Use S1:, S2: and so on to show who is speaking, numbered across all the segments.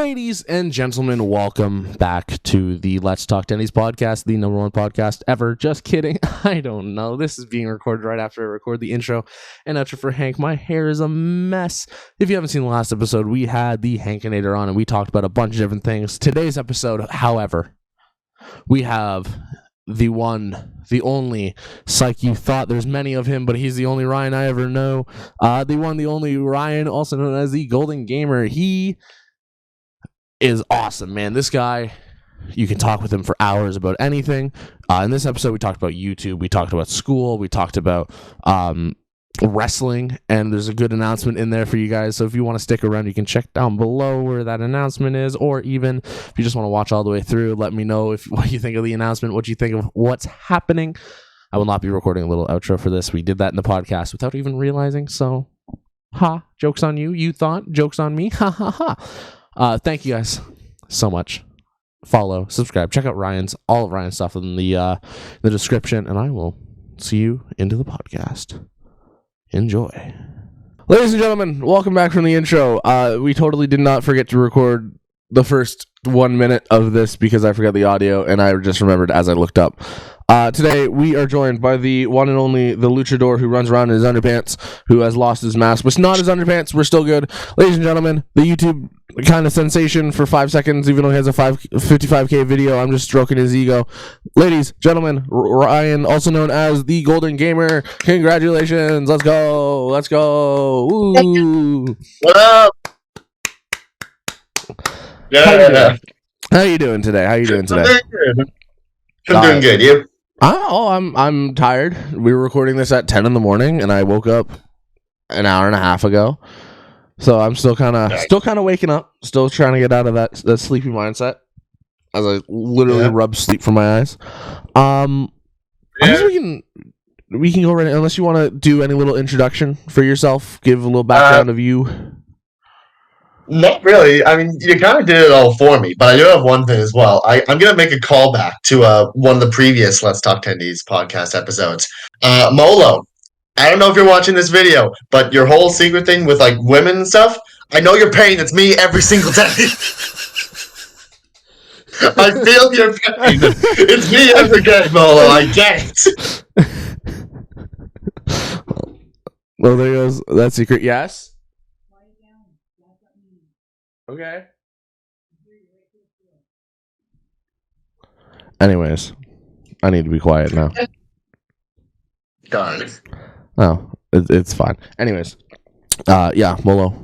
S1: Ladies and gentlemen, welcome back to the Let's Talk Tendies podcast, the number one podcast ever. Just kidding. I don't know. This is being recorded right after I record the intro and outro for Hank. My hair is a mess. If you haven't seen the last episode, we had the Hankinator on and we talked about a bunch of different things. Today's episode, however, we have the one, the only Psych. You thought there's many of him, but he's the only Ryan I ever know. The one, the only Ryan, also known as the Golden Gamer. He is awesome, man. This guy, you can talk with him for hours about anything. In this episode, we talked about YouTube, we talked about school, we talked about wrestling, and there's a good announcement in there for you guys. So if you want to stick around, you can check down below where that announcement is, or even if you just want to watch all the way through, let me know what you think of the announcement, what you think of what's happening. I will not be recording a little outro for this. We did that in the podcast without even realizing, so joke's on you. You thought, joke's on me. Ha ha ha. Thank you guys so much. Follow, subscribe, check out all of Ryan's stuff in the description, and I will see you into the podcast. Enjoy. Ladies and gentlemen, welcome back from the intro. We totally did not forget to record the first 1 minute of this because I forgot the audio, and I just remembered as I looked up. Today, we are joined by the one and only, the luchador who runs around in his underpants, who has lost his mask, but it's not his underpants. We're still good. Ladies and gentlemen, the YouTube kind of sensation for 5 seconds, even though he has a 55K video. I'm just stroking his ego. Ladies, gentlemen, Ryan, also known as the Golden Gamer. Congratulations. Let's go. Let's go. Ooh.
S2: What up? Yeah.
S1: How you doing today?
S2: I'm doing good. You?
S1: I'm tired. We were recording this at 10 in the morning, and I woke up an hour and a half ago. So I'm still kind of waking up, still trying to get out of that sleepy mindset as I literally rub sleep from my eyes. I guess we can go right in, unless you want to do any little introduction for yourself, give a little background of you.
S2: Not really. I mean, you kind of did it all for me, but I do have one thing as well. I'm going to make a callback to one of the previous Let's Talk Tendies podcast episodes. Molo, I don't know if you're watching this video, but your whole secret thing with like women and stuff, I know your pain. It's me every single day. I feel your pain. It's me every day, Molo. I get it.
S1: Well, there goes that secret. Yes? Okay. Anyways, I need to be quiet now.
S2: Darn.
S1: Oh, it's fine. Anyways, Molo,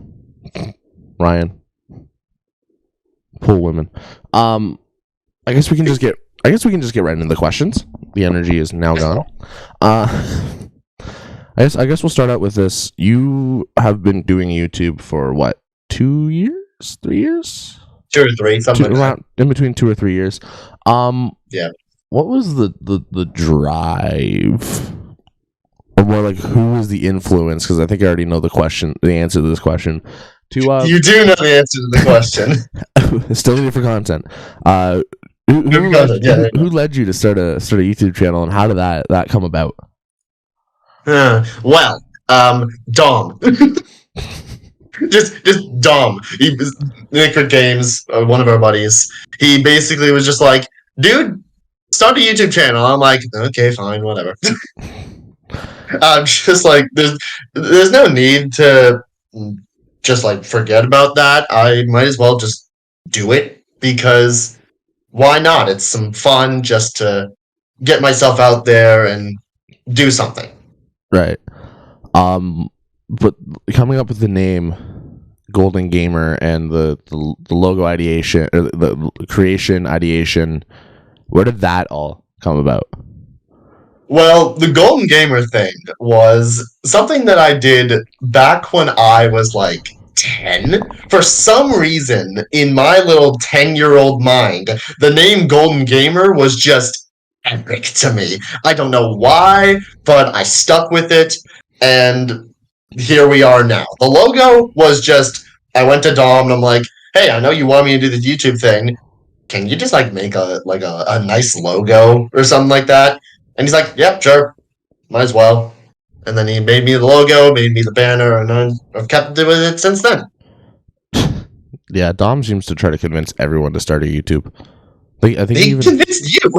S1: Ryan, pool women. I guess we can just get right into the questions. The energy is now gone. I guess we'll start out with this. You have been doing YouTube for what, 2 years? 3 years?
S2: 2 or 3, something
S1: around in between 2 or 3 years.
S2: Yeah.
S1: What was the drive, or more like who was the influence? Because I think I already know the answer to this question.
S2: You do know the answer to the question.
S1: Still need it for content. Who led you to start a YouTube channel, and how did that come about?
S2: Dom. just Dom. He was Nick Games, one of our buddies. He basically was just like, dude, start a YouTube channel. I'm like, okay, fine, whatever. I'm just like, there's no need to just like forget about that. I might as well just do it, because why not? It's some fun just to get myself out there and do something.
S1: Right. But coming up with the name Golden Gamer and the logo ideation, or the creation ideation, where did that all come about?
S2: Well, the Golden Gamer thing was something that I did back when I was like 10. For some reason, in my little 10-year-old mind, the name Golden Gamer was just epic to me. I don't know why, but I stuck with it, and here we are now. The logo was just, I went to Dom and I'm like, hey, I know you want me to do the YouTube thing. Can you just like make a nice logo or something like that? And he's like, yep, sure. Might as well. And then he made me the logo, made me the banner, and I've kept with it since then.
S1: Yeah, Dom seems to try to convince everyone to start a YouTube. I think
S2: They convinced you.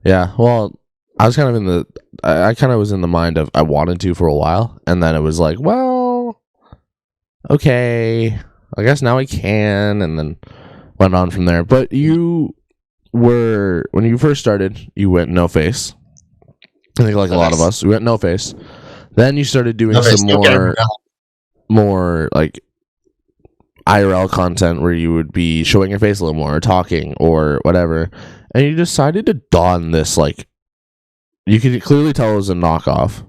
S1: Yeah, well, I was kind of I kind of was in the mind of I wanted to for a while, and then it was like, well, okay, I guess now I can, and then went on from there. But you were, when you first started, you went no face. I think like a lot of us, we went no face. Then you started doing
S2: No face,
S1: some
S2: no camera.
S1: more like IRL content where you would be showing your face a little more, or talking, or whatever, and you decided to don this, like, you could clearly tell it was a knockoff.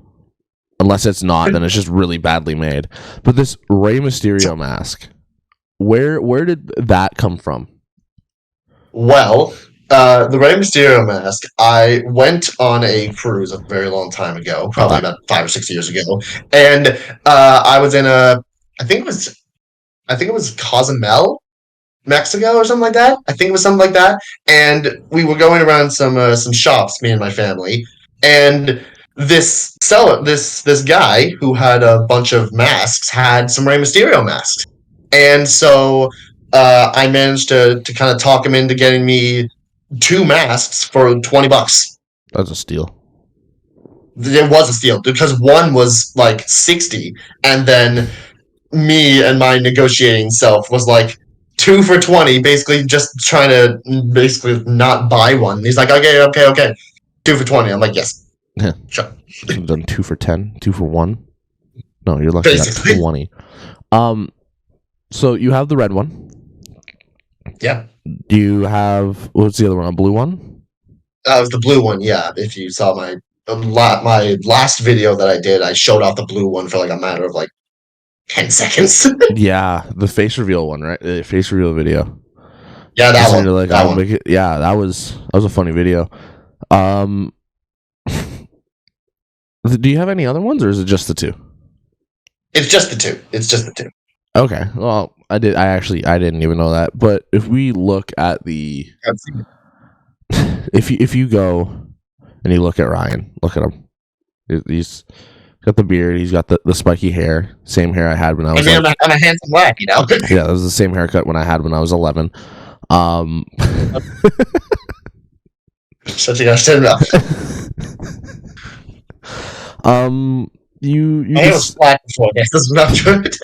S1: Unless it's not, then it's just really badly made. But this Rey Mysterio mask, where did that come from?
S2: Well, the Rey Mysterio mask, I went on a cruise a very long time ago, probably about 5 or 6 years ago, and I was in I think it was Cozumel, Mexico, or something like that. I think it was something like that. And we were going around some shops, me and my family, and this guy who had a bunch of masks had some Rey Mysterio masks, and so I managed to kind of talk him into getting me 2 masks for $20.
S1: That's a steal.
S2: It was a steal because one was like 60, and then me and my negotiating self was like 2 for 20, basically just trying to basically not buy one. He's like, okay, 2 for 20. I'm like, yes,
S1: Yeah.
S2: sure.
S1: I've done 2 for 10, 2 for 1. No, you're lucky
S2: Basically.
S1: at 20. So you have the red one.
S2: Yeah.
S1: Do you have, what's the other one? A blue one?
S2: That was the blue one. Yeah. If you saw my last video that I did, I showed off the blue one for like a matter of like 10 seconds.
S1: Yeah, the face reveal one, right? The face reveal video.
S2: Yeah, that one.
S1: Like,
S2: that one.
S1: Yeah, that was a funny video. Do you have any other ones, or is it just the 2?
S2: It's just the two.
S1: Okay. Well, I didn't even know that. But if we look at the, if you go and you look at Ryan, look at him. He's got the beard. He's got the spiky hair. Same hair I had when I was.
S2: I'm a handsome lad, you know.
S1: Yeah, that was the same haircut when I had when I was 11.
S2: Such a gosh, enough.
S1: You
S2: I was flat before this. This is not good.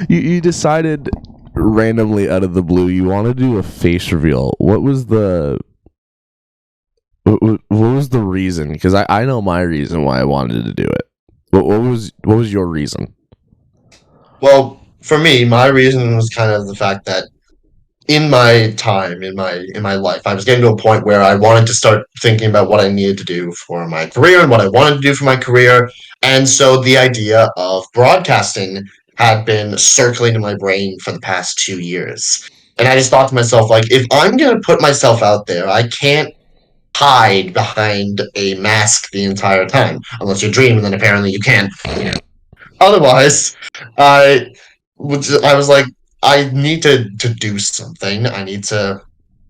S1: you decided randomly out of the blue you want to do a face reveal. What was the reason? Because I know my reason why I wanted to do it. What was your reason?
S2: Well, for me, my reason was kind of the fact that in my time, in my life, I was getting to a point where I wanted to start thinking about what I needed to do for my career and what I wanted to do for my career. And so the idea of broadcasting had been circling in my brain for the past 2 years. And I just thought to myself, like, if I'm going to put myself out there, I can't hide behind a mask the entire time. Unless you're dreaming, then apparently you can. Otherwise, I was like, I need to do something. I need to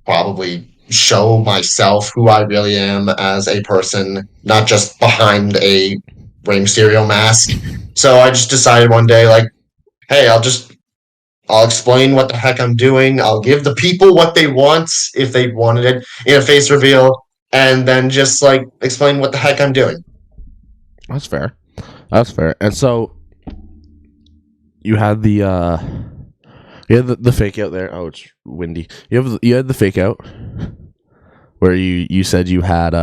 S2: probably show myself who I really am as a person, not just behind a Rey Mysterio mask. So I just decided one day, like, hey, I'll explain what the heck I'm doing. I'll give the people what they want if they wanted it in a face reveal, and then just like explain what the heck I'm doing.
S1: That's fair. And so you had the fake out there. Oh, it's windy. You had the fake out where you said you had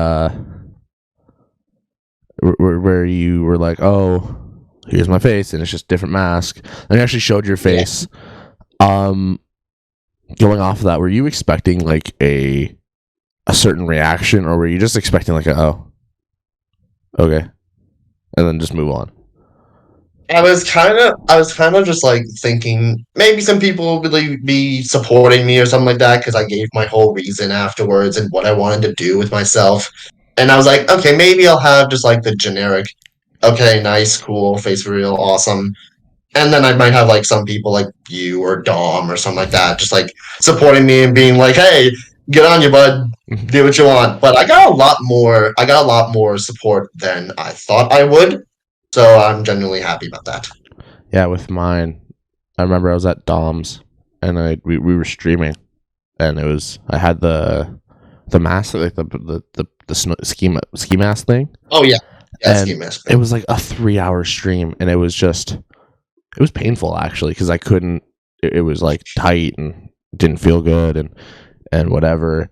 S1: where you were like, oh, here's my face, and it's just different mask. And you actually showed your face. Yeah. Going off of that, were you expecting like a certain reaction, or were you just expecting like oh, okay, and then just move on?
S2: I was kind of just like thinking maybe some people would really be supporting me or something like that because I gave my whole reason afterwards and what I wanted to do with myself. And I was like, okay, maybe I'll have just like the generic, okay, nice, cool, face reveal, awesome. And then I might have like some people like you or Dom or something like that, just like supporting me and being like, hey, get on you, bud, do what you want. But I got a lot more support than I thought I would. So I'm genuinely happy about that.
S1: Yeah, with mine, I remember I was at Dom's and we were streaming, and I had the mask, like the ski mask thing.
S2: Oh yeah,
S1: and
S2: ski mask.
S1: it was like a 3-hour stream, and it was painful actually, because I couldn't. It was like tight and didn't feel good and whatever.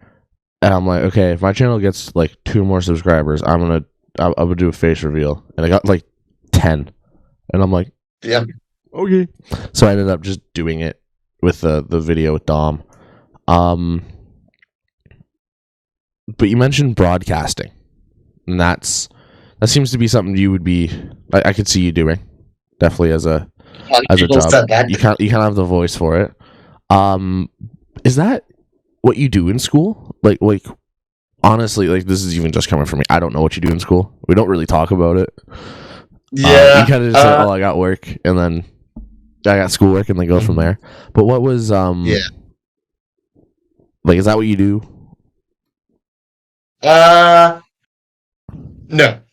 S1: And I'm like, okay, if my channel gets like 2 more subscribers, I would do a face reveal, and I got like 10, and I'm like,
S2: yeah,
S1: okay. So I ended up just doing it with the video with Dom. But you mentioned broadcasting, and that seems to be something you would be. I could see you doing, definitely as a job. You kind of have the voice for it. Is that what you do in school? Like honestly, like, this is even just coming from me. I don't know what you do in school. We don't really talk about it.
S2: Yeah,
S1: you kind of just say, "Oh, I got work," and then I got schoolwork, and then go from there. But what was like, is that what you do?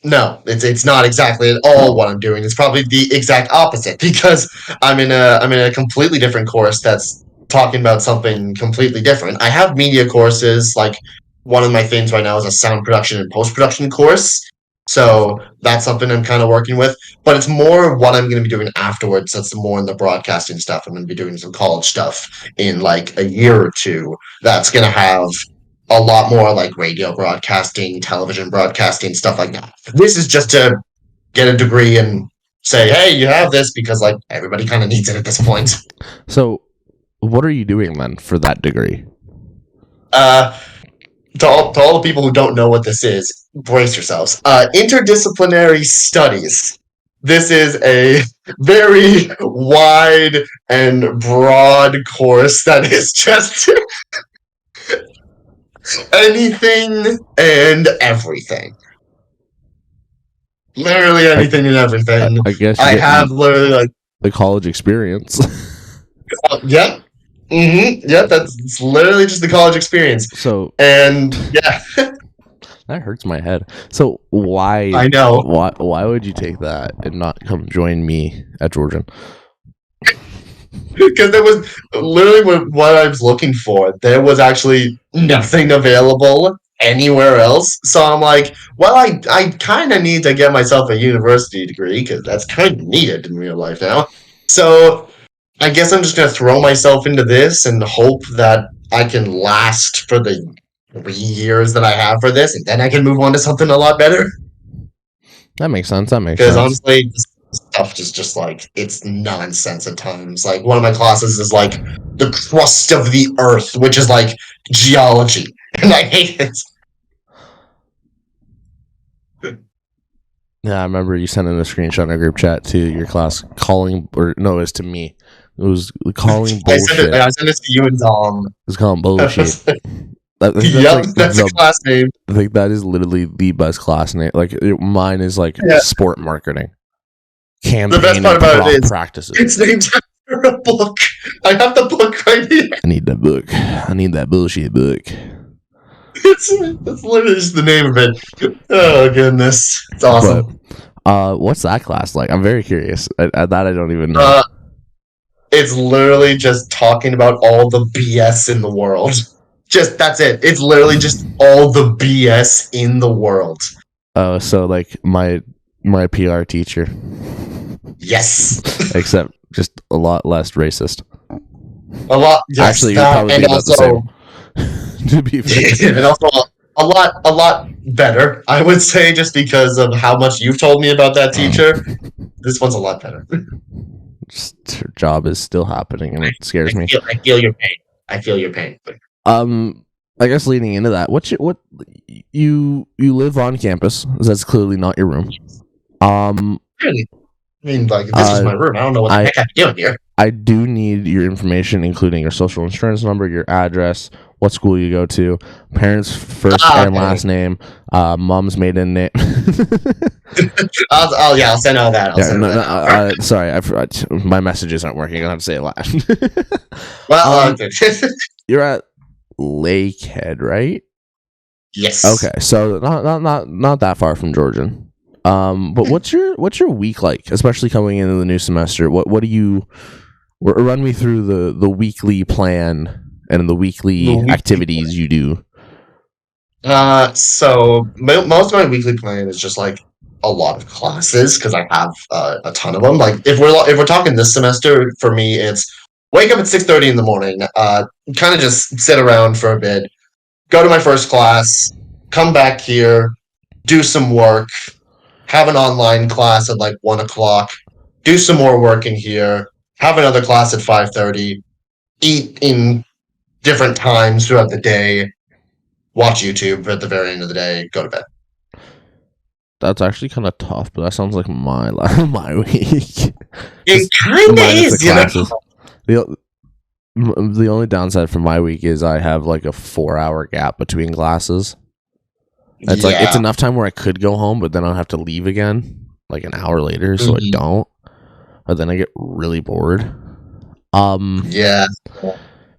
S2: No, it's not exactly at all what I'm doing. It's probably the exact opposite, because I'm in a completely different course that's talking about something completely different. I have media courses. Like, one of my things right now is a sound production and post-production course. So that's something I'm kind of working with, but it's more what I'm going to be doing afterwards. That's more in the broadcasting stuff. I'm going to be doing some college stuff in like a year or two. That's going to have a lot more like radio broadcasting, television broadcasting, stuff like that. This is just to get a degree and say, hey, you have this, because like everybody kind of needs it at this point.
S1: So what are you doing then for that degree?
S2: To all the people who don't know what this is, brace yourselves. Interdisciplinary studies. This is a very wide and broad course that is just anything and everything. Literally anything and everything.
S1: I guess
S2: I have literally like
S1: the college experience.
S2: Yeah. Yeah, it's literally just the college experience.
S1: So,
S2: and yeah,
S1: that hurts my head. So why?
S2: I know.
S1: Why would you take that and not come join me at Georgian?
S2: Because there was literally what I was looking for. There was actually nothing available anywhere else. So I'm like, well, I kind of need to get myself a university degree, because that's kind of needed in real life now. So I guess I'm just going to throw myself into this and hope that I can last for the 3 years that I have for this, and then I can move on to something a lot better.
S1: That makes sense.
S2: Because honestly, this stuff is just like, it's nonsense at times. Like, one of my classes is like the crust of the earth, which is like geology, and I hate it.
S1: Yeah, I remember you sending a screenshot in a group chat to your class calling, or no, it was to me. It was calling bullshit.
S2: I sent it to you and Dom.
S1: It was calling bullshit.
S2: That's a class name.
S1: I think that is literally the best class name. Like, mine is like sport marketing. Campaign. The best part about it is practices.
S2: It's named after a book. I have the book right here.
S1: I need that book. I need that bullshit book.
S2: It's literally just the name of it. Oh goodness, it's awesome.
S1: But, what's that class like? I'm very curious. That I don't even know.
S2: It's literally just talking about all the BS in the world. Just that's it. It's literally just all the BS in the world.
S1: Oh, so like my PR teacher.
S2: Yes.
S1: Except just a lot less racist.
S2: A lot. Yes,
S1: actually, you're probably about also, the same. To be fair.
S2: And also a lot better, I would say, just because of how much you've told me about that teacher. This one's a lot better.
S1: Just, her job is still happening, and it scares me.
S2: I feel your pain. I feel your pain.
S1: I guess leading into that, what you live on campus? That's clearly not your room.
S2: Really? I mean, like, this is my room. I don't know what the heck I'm doing here.
S1: I do need your information, including your social insurance number, your address, what school you go to, parents' first and last name, mom's maiden name.
S2: I'll send all that.
S1: Sorry, I forgot. My messages aren't working. I have to say it loud.
S2: Well,
S1: you're at Lakehead, right?
S2: Yes.
S1: Okay, so not that far from Georgian. But what's your week like, especially coming into the new semester? What do you Run me through the weekly plan and the weekly activities you do.
S2: So most of my weekly plan is just like a lot of classes because I have a ton of them. Like if we're talking this semester, for me, it's wake up at 6:30 in the morning. Kind of just sit around for a bit, go to my first class, come back here, do some work, have an online class at like 1 o'clock, do some more work in here, have another class at 5:30, eat in different times throughout the day, watch YouTube at the very end of the day, go to bed.
S1: That's actually kind of tough, but that sounds like my my week.
S2: It kind of
S1: minus the
S2: is, you know.
S1: classes. The only downside for my week is I have like a 4-hour gap between classes. It's like it's enough time where I could go home, but then I'll have to leave again like an hour later, so I don't. But then I get really bored.
S2: Yeah.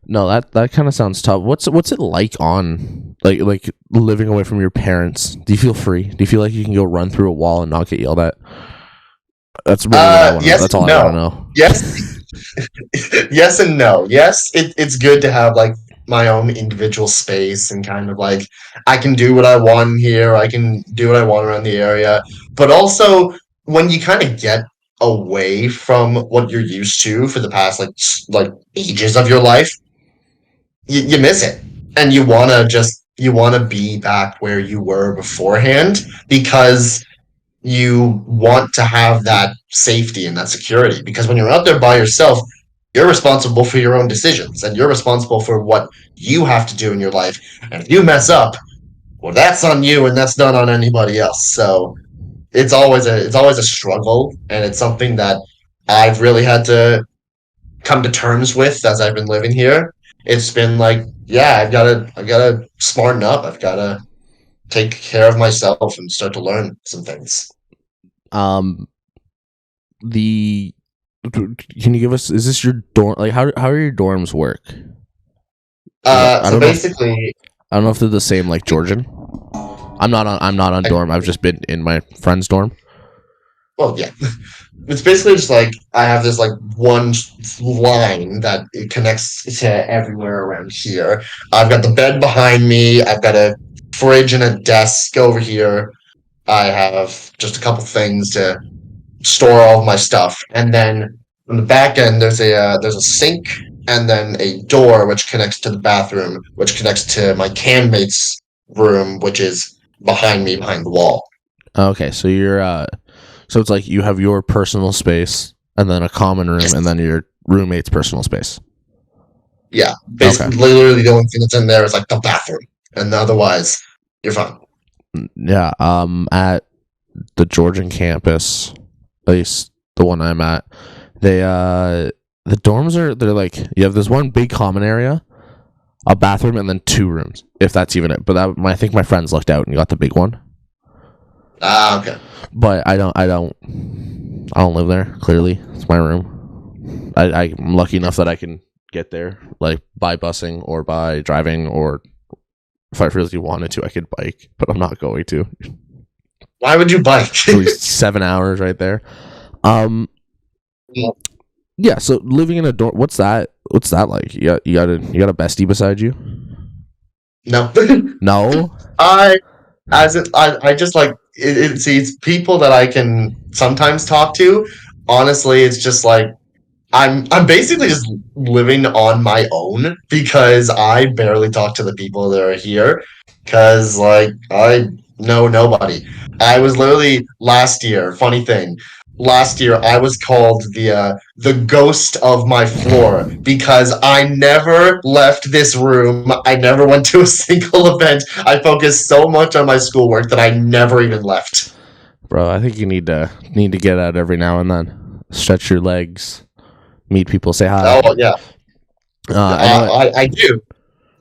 S1: No, that kind of sounds tough. What's it like on like living away from your parents? Do you feel free? Do you feel like you can go run through a wall and not get yelled at? That's really what I want to know. That's all I want to know.
S2: Yes. Yes and no. Yes, it's good to have like my own individual space and kind of like I can do what I want here, I can do what I want around the area. But also when you kind of get away from what you're used to for the past like ages of your life, you miss it. And you wanna be back where you were beforehand because you want to have that safety and that security because when you're out there by yourself, you're responsible for your own decisions and you're responsible for what you have to do in your life. And if you mess up, well, that's on you and that's not on anybody else. So it's always a struggle and it's something that I've really had to come to terms with as I've been living here. It's been like, yeah, I gotta smarten up. I've gotta take care of myself and start to learn some things.
S1: The Can you give us? Is this your dorm? Like how are your dorms work?
S2: So basically,
S1: I don't know if they're the same like Georgian. I'm not on dorm. I've just been in my friend's dorm.
S2: Well, yeah, it's basically just like I have this like one line that it connects to everywhere around here. I've got the bed behind me. I've got a fridge and a desk over here. I have just a couple things to store all of my stuff, and then on the back end there's a sink and then a door which connects to the bathroom, which connects to my canmate's room, which is behind me behind the wall.
S1: Okay, so so it's like you have your personal space and then a common room and then your roommate's personal space.
S2: Yeah, basically, literally the only thing that's in there is like the bathroom, and otherwise you're fine.
S1: Yeah, at the Georgian campus, at least the one I'm at, the dorms they're like you have this one big common area, a bathroom, and then 2 rooms, if that's even it. But I think my friends looked out and got the big one.
S2: Ah, okay.
S1: But I don't live there. Clearly, it's my room. I'm lucky enough that I can get there, like by busing or by driving, or if I really wanted to, I could bike. But I'm not going to.
S2: Why would you bike?
S1: At least 7 hours right there. Yeah. So living in a dorm, what's that like? You got a bestie beside you?
S2: No.
S1: No.
S2: I just like it's people that I can sometimes talk to. Honestly, it's just like I'm basically just living on my own because I barely talk to the people that are here because like I know nobody. I was literally last year, funny thing. Last year I was called the ghost of my floor because I never left this room. I never went to a single event. I focused so much on my schoolwork that I never even left.
S1: Bro, I think you need to get out every now and then. Stretch your legs, meet people, say hi.
S2: Oh yeah. I do.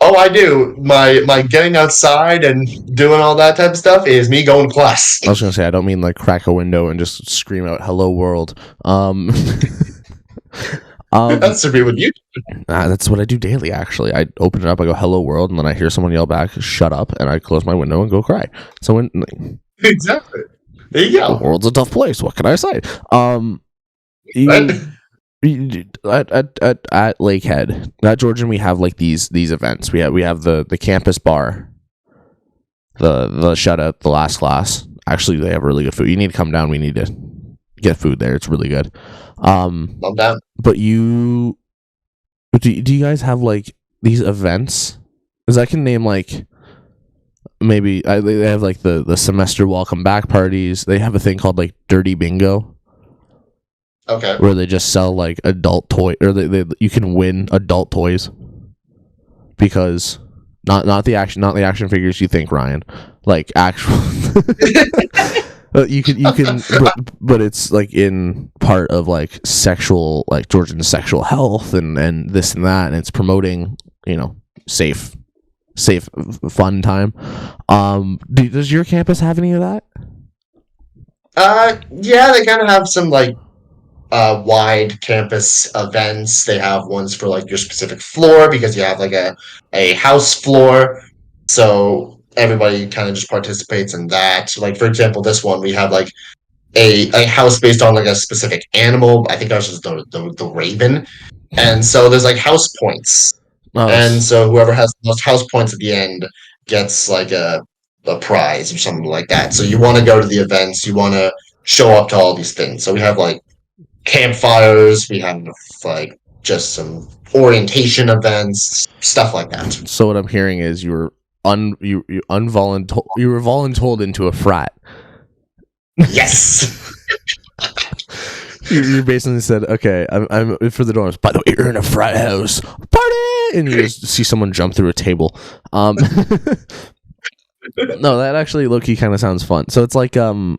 S2: Oh, I do. My getting outside and doing all that type of stuff is me going to class.
S1: I was gonna say I don't mean like crack a window and just scream out "Hello world."
S2: That's to be with you.
S1: That's what I do daily. Actually, I open it up, I go "Hello world," and then I hear someone yell back "Shut up," and I close my window and go cry. So
S2: Exactly. There you go.
S1: The world's a tough place. What can I say?
S2: Right?
S1: At Lakehead, at Georgian, we have like these events. We have the campus bar, the shutout, the last class. Actually, they have really good food. You need to come down. We need to get food there. It's really good.
S2: I'm down.
S1: But do you guys have like these events? Because I can name like maybe they have like the semester welcome back parties. They have a thing called like Dirty Bingo.
S2: Okay.
S1: Where they just sell like adult toy, or you can win adult toys because not the action figures you think, Ryan, like actual. you can, but it's like in part of like sexual, like Georgian sexual health and this and that, and it's promoting safe fun time. Does your campus have any of that?
S2: Yeah, they kind of have some like wide campus events. They have ones for like your specific floor because you have like a house floor, so everybody kind of just participates in that. Like for example, this one we have like a house based on like a specific animal. I think ours is the raven, and so there's like house points, and so whoever has the most house points at the end gets like a prize or something like that. So you want to go to the events, you want to show up to all these things. So we have like campfires, we have like just some orientation events, stuff like that.
S1: So what I'm hearing is you were voluntold into a frat.
S2: Yes.
S1: You basically said, okay, I'm for the dorms. By the way, you're in a frat house party, and you just see someone jump through a table. No, that actually low-key kind of sounds fun. So it's like an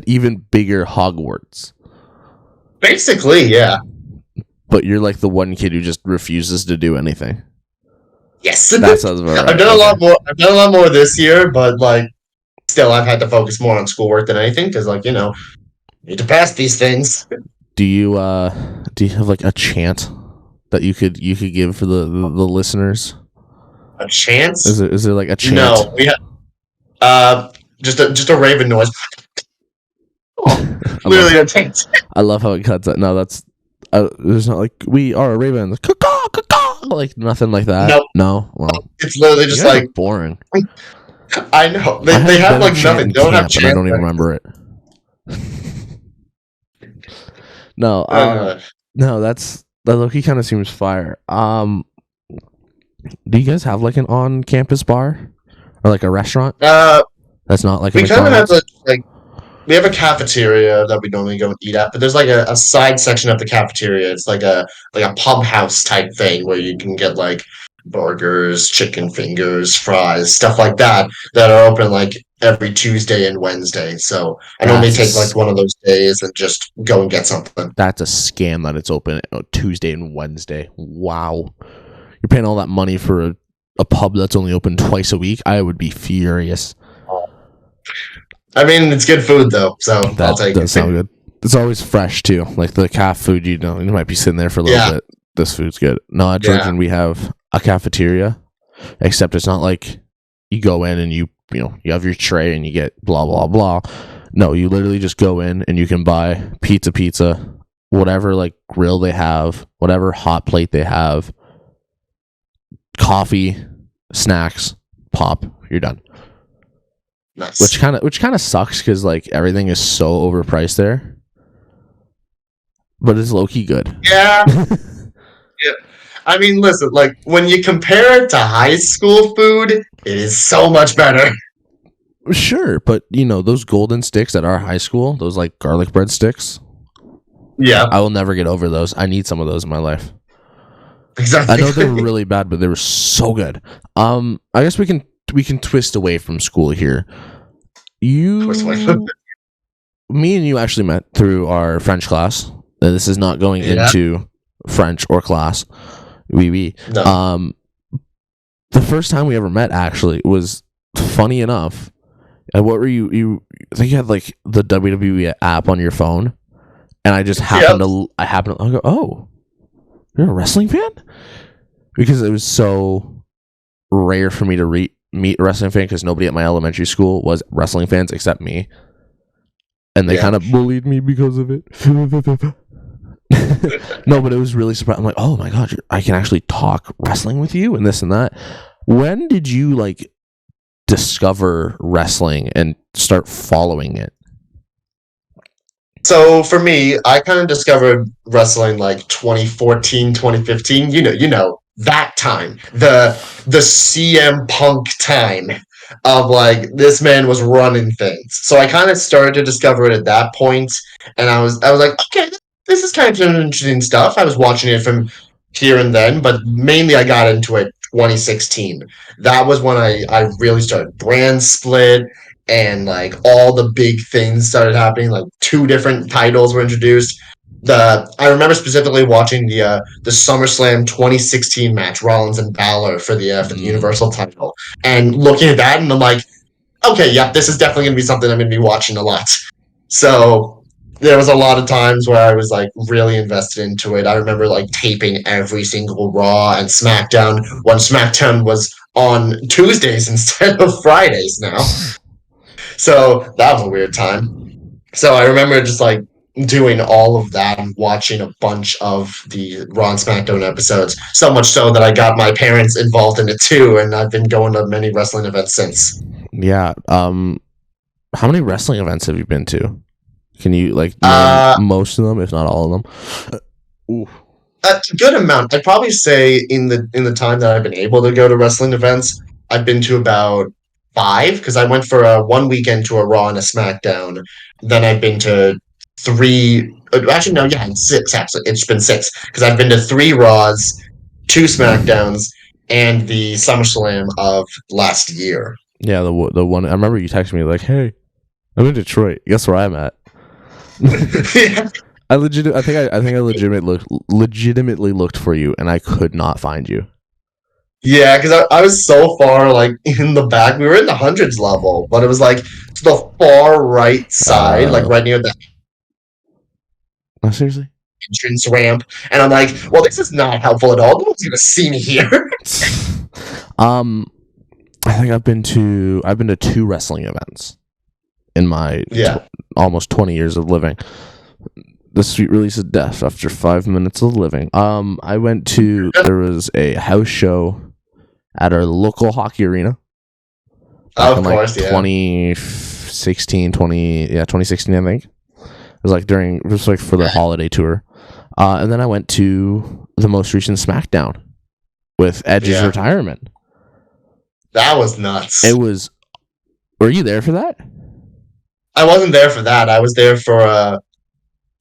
S1: even bigger Hogwarts.
S2: Basically, yeah.
S1: But you're like the one kid who just refuses to do anything.
S2: Yes.
S1: That sounds about right.
S2: I've done a lot more. I've done a lot more this year, but like, still, I've had to focus more on schoolwork than anything because, like, you need to pass these things.
S1: Do you have like a chant that you could give for the listeners?
S2: A chant?
S1: Is there like a chant?
S2: No, we have just a raven noise. Literally a chant.
S1: I love how it cuts out. No, that's there's not like we are a raven. Caw-caw, caw-caw, like nothing like that.
S2: Nope.
S1: No, well,
S2: it's literally just like
S1: boring.
S2: I know they have like nothing. They don't have chant.
S1: I don't even remember it. No, no, that Loki kind of seems fire. Do you guys have like an on-campus bar or like a restaurant? That's not like
S2: we kind of have we have a cafeteria that we normally go and eat at, but there's like a side section of the cafeteria. It's like a pub house type thing where you can get like burgers, chicken fingers, fries, stuff like that are open like every Tuesday and Wednesday. So I normally take like one of those days and just go and get something.
S1: That's a scam that it's open Tuesday and Wednesday. Wow. You're paying all that money for a pub that's only open twice a week. I would be furious.
S2: I mean, it's good food though, so I'll take it. That
S1: sound good. It's always fresh too. Like the calf food, you might be sitting there for a little bit. This food's good. No, at Georgian we have a cafeteria, except it's not like you go in and you have your tray and you get blah blah blah. No, you literally just go in and you can buy pizza, whatever like grill they have, whatever hot plate they have, coffee, snacks, pop. You're done.
S2: Nice.
S1: Which kind of sucks because like everything is so overpriced there, but it's low key good.
S2: Yeah. Yeah. I mean, listen, like when you compare it to high school food, it is so much better.
S1: Sure, but those golden sticks at our high school, those like garlic bread sticks.
S2: Yeah,
S1: I will never get over those. I need some of those in my life.
S2: Exactly.
S1: I know they were really bad, but they were so good. I guess we can twist away from school here. Me and you actually met through our French class. This is not going into French or class. Oui.
S2: No.
S1: The first time we ever met actually was funny enough. And what were you? I think you had like the WWE app on your phone, and I just happened to. I go, oh, you're a wrestling fan? Because it was so rare for me to meet a wrestling fan because nobody at my elementary school was wrestling fans except me, and they kind of bullied me because of it. No, but it was really surprising. I'm like, oh my god, I can actually talk wrestling with you and this and that. When did you like discover wrestling and start following it?
S2: So for me, I kind of discovered wrestling like 2014, 2015. That time, the CM Punk time of like this man was running things. So I kind of started to discover it at that point, and I was like, okay, this is kind of interesting stuff. I was watching it from here and then, but mainly I got into it 2016. That was when I really started brand split and like all the big things started happening. Like two different titles were introduced. I remember specifically watching the SummerSlam 2016 match, Rollins and Balor for the Universal title, and looking at that, and I'm like, okay, yeah, this is definitely gonna be something I'm gonna be watching a lot. So there was a lot of times where I was like really invested into it. I remember like taping every single Raw and SmackDown when SmackDown was on Tuesdays instead of Fridays now. So that was a weird time. So I remember just like doing all of that and watching a bunch of the Raw and SmackDown episodes. So much so that I got my parents involved in it too, and I've been going to many wrestling events since.
S1: Yeah. How many wrestling events have you been to? Can you like name
S2: Uh,
S1: most of them, if not all of them? Ooh.
S2: a good amount. I'd probably say in the time that I've been able to go to wrestling events, I've been to about five because I went for a one weekend to a Raw and a SmackDown. Then I've been to three. Actually, no, yeah, six. Actually, it's been six because I've been to three Raws, two SmackDowns, and the SummerSlam of last year.
S1: Yeah, the one I remember you texted me like, "Hey, I'm in Detroit. Guess where I'm at?"
S2: Yeah.
S1: I think I legitimately looked for you, and I could not find you.
S2: Yeah, because I was so far like in the back. We were in the hundreds level, but it was like to the far right side, like
S1: Uh,
S2: right near the
S1: no, seriously.
S2: entrance ramp. And I'm like, well, this is not helpful at all. No one's gonna see me here.
S1: um, I think I've been to two wrestling events in my
S2: Yeah.
S1: almost 20 years of living. The sweet release of death after 5 minutes of living. There was a house show at our local hockey arena back in
S2: Of
S1: like
S2: course, yeah.
S1: 2016, I think. It was like it was like for the holiday tour. And then I went to the most recent SmackDown with Edge's
S2: Yeah.
S1: retirement.
S2: That was nuts.
S1: Were you there for that?
S2: I wasn't there for that. I was there for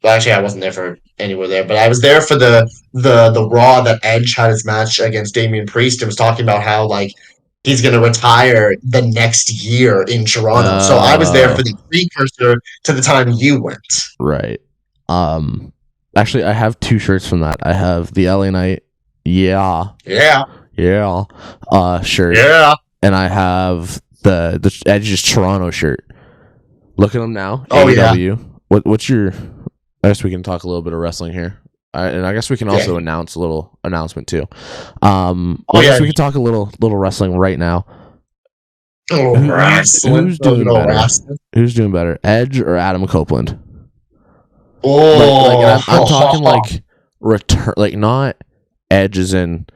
S2: well, actually I wasn't there for anywhere there, but I was there for the Raw that Edge had his match against Damian Priest and was talking about how like he's gonna retire the next year in Toronto. So I was there for the precursor to the time you went.
S1: Right. Actually, I have two shirts from that. I have the LA Knight, yeah,
S2: Yeah.
S1: shirt,
S2: Yeah.
S1: and I have the Edge's Toronto shirt. Look at them now.
S2: Oh yeah.
S1: AEW. What's your? I guess we can talk a little bit of wrestling here, and I guess we can also announce a little announcement too. I guess we can talk a little wrestling right now. Who's doing better? Who's doing better, Edge or Adam Copeland?
S2: Oh,
S1: I'm talking like return, like not Edge is in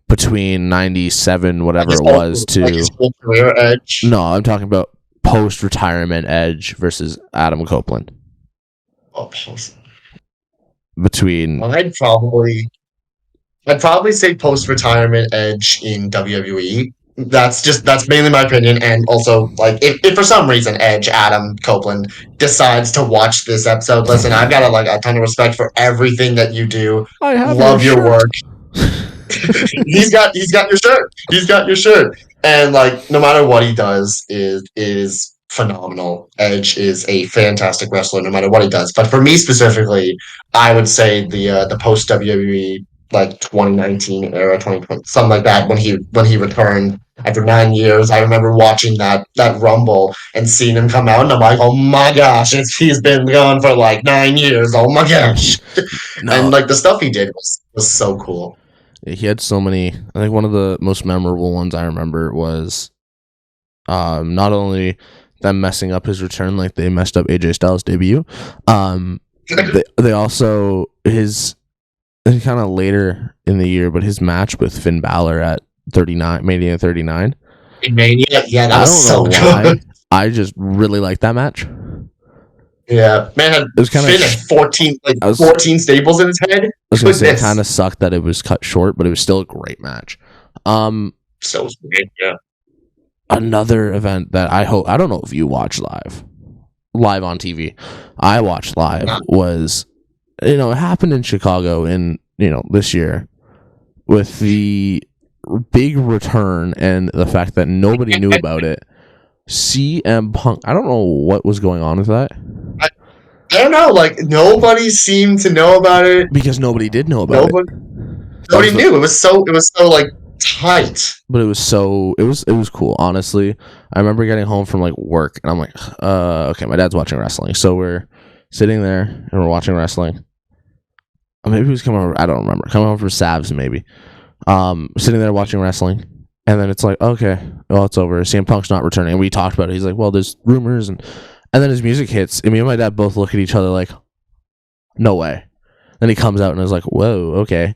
S1: between 97 whatever it was to
S2: like his whole career Edge.
S1: No, I'm talking about post retirement Edge versus Adam Copeland.
S2: Oh,
S1: Between
S2: I'd probably say post retirement Edge in WWE. That's mainly my opinion, and also like if for some reason Edge Adam Copeland decides to watch this episode, listen, I've got a ton of respect for everything that you do.
S1: I have
S2: Love your
S1: shirt.
S2: work. He's got your shirt. He's got your shirt, and like no matter what he does, is phenomenal. Edge is a fantastic wrestler, no matter what he does. But for me specifically, I would say the post WWE like 2019 era, 2020, something like that, when he returned after 9 years. I remember watching that Rumble and seeing him come out, and I'm like, oh my gosh, he's been gone for like 9 years. Oh my gosh.
S1: No.
S2: And like the stuff he did was so cool.
S1: He had so many. I think one of the most memorable ones I remember was not only them messing up his return like they messed up AJ Styles' debut, they also his kind of later in the year, but his match with Finn Balor at 39, Mania 39.
S2: Mania, yeah, that
S1: I
S2: was
S1: don't know
S2: so
S1: why.
S2: good.
S1: I just really liked that match.
S2: Yeah, man had
S1: It was kind
S2: Finn had
S1: of
S2: 14 staples in his head.
S1: I was gonna say it
S2: Goodness.
S1: kind of sucked that it was cut short, but it was still a great match.
S2: So great, yeah.
S1: Another event that I don't know if you watch live on TV. I watched live was, it happened in Chicago in, this year with the big return and the fact that nobody knew about it. CM Punk. I don't know what was going on with that.
S2: I don't know. Like nobody seemed to know about it
S1: because nobody did know about it.
S2: Nobody knew. It was so like tight.
S1: But it was cool. Honestly, I remember getting home from like work and I'm like, okay, my dad's watching wrestling, so we're sitting there and we're watching wrestling. Maybe he was coming over. I don't remember. Coming home for Savs, maybe. Sitting there watching wrestling, and then it's like, okay, well, it's over. CM Punk's not returning. And we talked about it. He's like, well, there's rumors, and then his music hits, and me and my dad both look at each other like, no way. Then he comes out and is like, whoa, okay.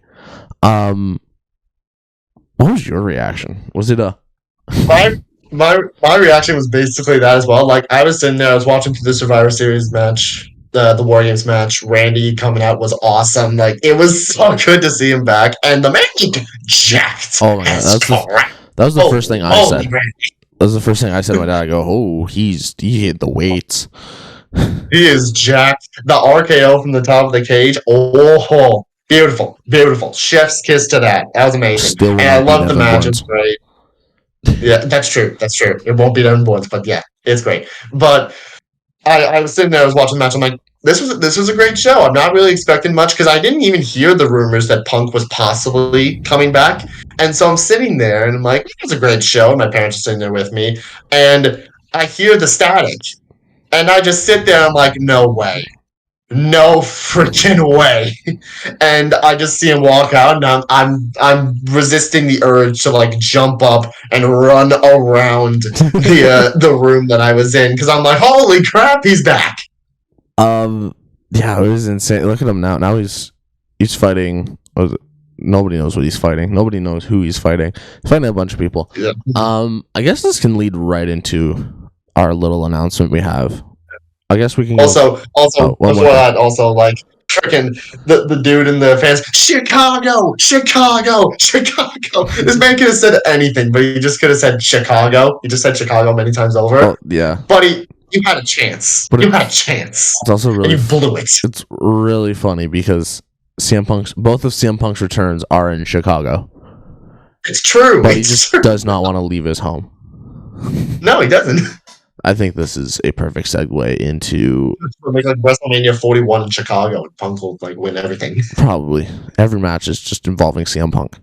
S1: What was your reaction? Was it a
S2: my reaction was basically that as well. Like I was sitting there, I was watching through the Survivor Series match, the War Games match. Randy coming out was awesome. Like it was so good to see him back, and the man jacked.
S1: Oh my god, that was the first thing I said. That was the first thing I said to my dad. I go, oh, he hit the weights.
S2: He is jacked. The RKO from the top of the cage. Oh, beautiful, beautiful. Chef's kiss to that. That was amazing. And I love the match. It's great. Yeah, that's true. That's true. It won't be Evan Bourne's, but yeah, it's great. But I was sitting there, I was watching the match. I'm like, this was a great show. I'm not really expecting much because I didn't even hear the rumors that Punk was possibly coming back. And so I'm sitting there and I'm like, it was a great show. And my parents are sitting there with me. And I hear the static. And I just sit there and I'm like, no way. No freaking way. And I just see him walk out and I'm resisting the urge to like jump up and run around the room that I was in because I'm like, holy crap, he's back.
S1: Yeah, it was insane. Look at him now. Now he's fighting. Nobody knows what he's fighting. Nobody knows who he's fighting. He's fighting a bunch of people.
S2: Yeah.
S1: I guess this can lead right into our little announcement we have. I guess we can
S2: also before that, also like freaking the dude in the fans, Chicago. This man could have said anything, but he just could have said Chicago. He just said Chicago many times over.
S1: Well, yeah.
S2: Buddy, you had a chance. It's also really, and you blew it.
S1: It's really funny because both of CM Punk's returns are in Chicago.
S2: It's true.
S1: But he just does not want to leave his home.
S2: No, he doesn't.
S1: I think this is a perfect segue into
S2: like WrestleMania 41 in Chicago, and Punk will like win everything.
S1: Probably every match is just involving CM Punk.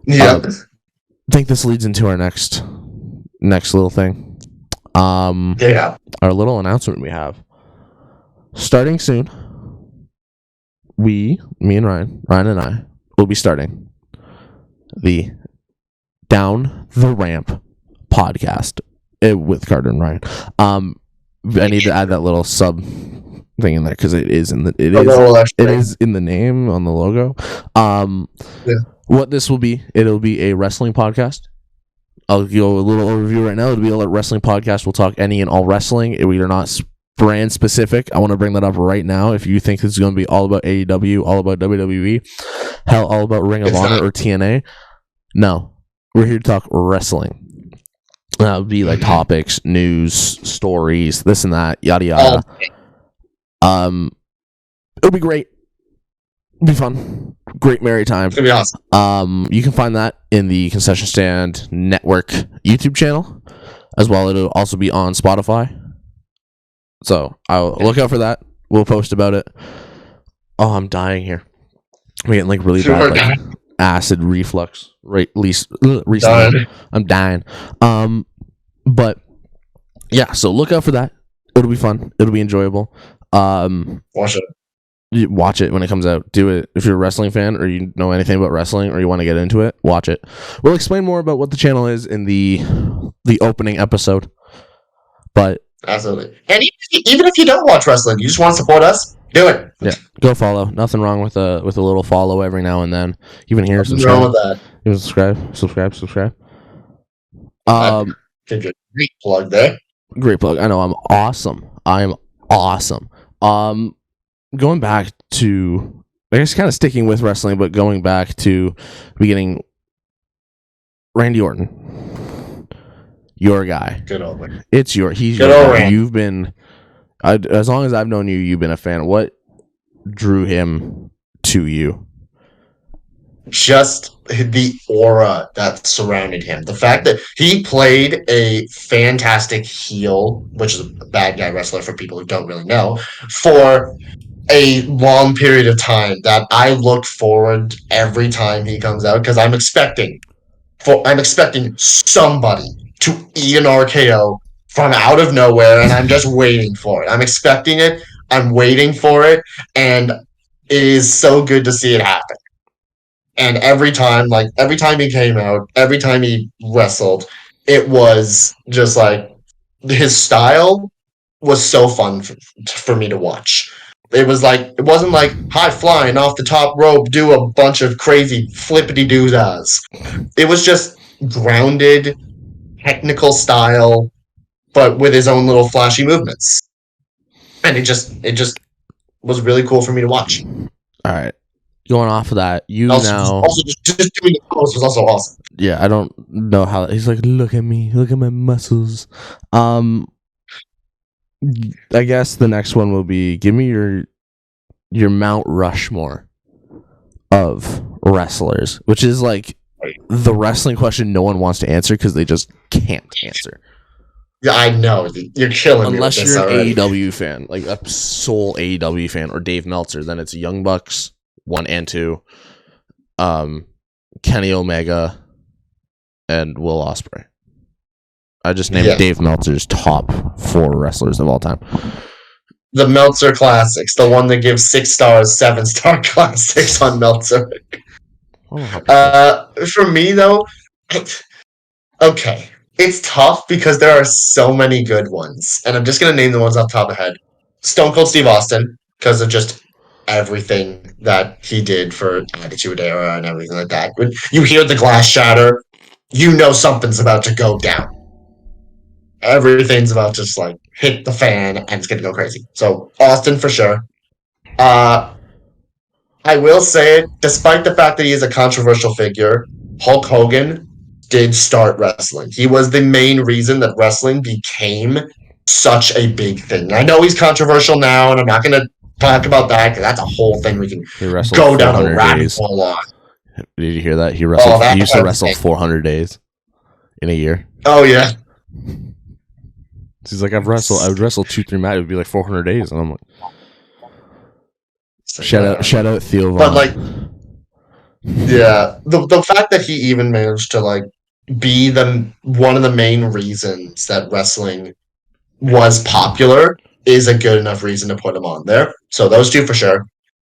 S2: Yeah,
S1: I think this leads into our next little thing.
S2: Yeah,
S1: our little announcement we have starting soon. Me and Ryan and I will be starting the Down the Ramp podcast. With Carter and Ryan. I need to add that little sub thing in there because it is in the name on the logo. What this will be, it'll be a wrestling podcast. I'll give you a little overview right now. It'll be a wrestling podcast. We'll talk any and all wrestling. We are not brand specific. I want to bring that up right now. If you think this is going to be all about AEW, all about WWE, hell, all about Ring of Honor or TNA, no, we're here to talk wrestling. That would be like topics, news, stories, this and that, yada yada. It'll be great. It'll be fun. Great merry time.
S2: It's gonna be awesome.
S1: You can find that in the Concession Stand Network YouTube channel as well. It'll also be on Spotify. So I'll look out for that. We'll post about it. Oh, I'm dying here. I'm getting like really bad like acid reflux recently. I'm dying. But yeah, so look out for that. It'll be fun. It'll be enjoyable.
S2: Watch
S1: it when it comes out. Do it if you're a wrestling fan or you know anything about wrestling or you want to get into it. Watch it. We'll explain more about what the channel is in the opening episode. But
S2: absolutely, and even if you don't watch wrestling, you just want to support us. Do it.
S1: Yeah, go follow. Nothing wrong with a little follow every now and then. Even here,
S2: Nothing wrong with that.
S1: Even subscribe.
S2: Give you a great plug there.
S1: Great plug. I know I'm awesome. Going back to, I guess, kind of sticking with wrestling, but going back to beginning. Randy Orton, your guy.
S2: Good old man.
S1: He's your guy. Randy. You've been, as long as I've known you, you've been a fan. What drew him to you?
S2: Just the aura that surrounded him. The fact that he played a fantastic heel, which is a bad guy wrestler for people who don't really know, for a long period of time, that I look forward every time he comes out, because I'm expecting somebody to eat an RKO from out of nowhere, and I'm just waiting for it. I'm expecting it. I'm waiting for it, and it is so good to see it happen. And every time he came out, every time he wrestled, it was just like, his style was so fun for me to watch. It wasn't like high flying off the top rope, do a bunch of crazy flippity doos. It was just grounded, technical style, but with his own little flashy movements. And it just was really cool for me to watch.
S1: All right. Going off of that,
S2: also just doing the pose was also awesome.
S1: Yeah, I don't know how he's like, look at me, look at my muscles. I guess the next one will be, give me your Mount Rushmore of wrestlers, which is like the wrestling question no one wants to answer because they just can't answer.
S2: Yeah, I know. You're killing me.
S1: Unless you're an AEW fan, like a sole AEW fan, or Dave Meltzer, then it's Young Bucks 1 and 2, Kenny Omega, and Will Ospreay. I just named Dave Meltzer's top 4 wrestlers of all time.
S2: The Meltzer Classics, the one that gives 6 stars, 7-star classics on Meltzer. For me, though, okay, it's tough because there are so many good ones, and I'm just going to name the ones off the top of the head. Stone Cold Steve Austin, because of just everything that he did for Attitude Era and everything like that. When you hear the glass shatter, you know something's about to go down. Everything's about to just like hit the fan and it's gonna go crazy. So Austin for sure. I will say it, despite the fact that he is a controversial figure, Hulk Hogan did start wrestling. He was the main reason that wrestling became such a big thing. I know he's controversial now, and I'm not gonna talk about that because that's a whole thing we can go down a rabbit hole on.
S1: Did you hear that? He wrestled. He used to wrestle 400 days in a year.
S2: Oh yeah.
S1: He's like, I would wrestle 2-3 matches. It would be like 400 days, and I'm like, shout out Theo Von.
S2: But like, yeah, the fact that he even managed to like be one of the main reasons that wrestling was popular is a good enough reason to put him on there. So those two for sure.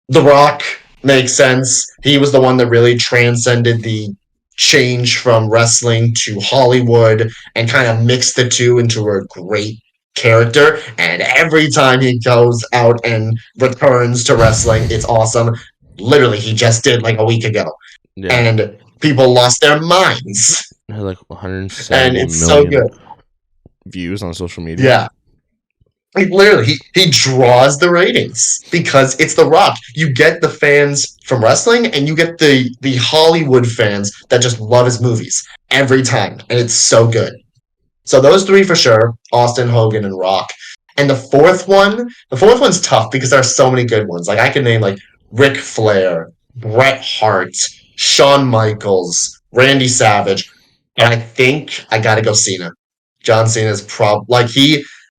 S2: The Rock makes sense. He was the one that really transcended the change from wrestling to Hollywood and kind of mixed the two into a great character. And every time he goes out and returns to wrestling, it's awesome. Literally, he just did like a week ago. Yeah. And people lost their minds.
S1: Like 170
S2: and it's
S1: million
S2: so good.
S1: Views on social media.
S2: Yeah. Literally, he draws the ratings because it's The Rock. You get the fans from wrestling, and you get the Hollywood fans that just love his movies every time, and it's so good. So those 3 for sure: Austin, Hogan, and Rock. And the fourth one's tough because there are so many good ones. Like I can name like Ric Flair, Bret Hart, Shawn Michaels, Randy Savage, and I think I gotta go Cena. John Cena's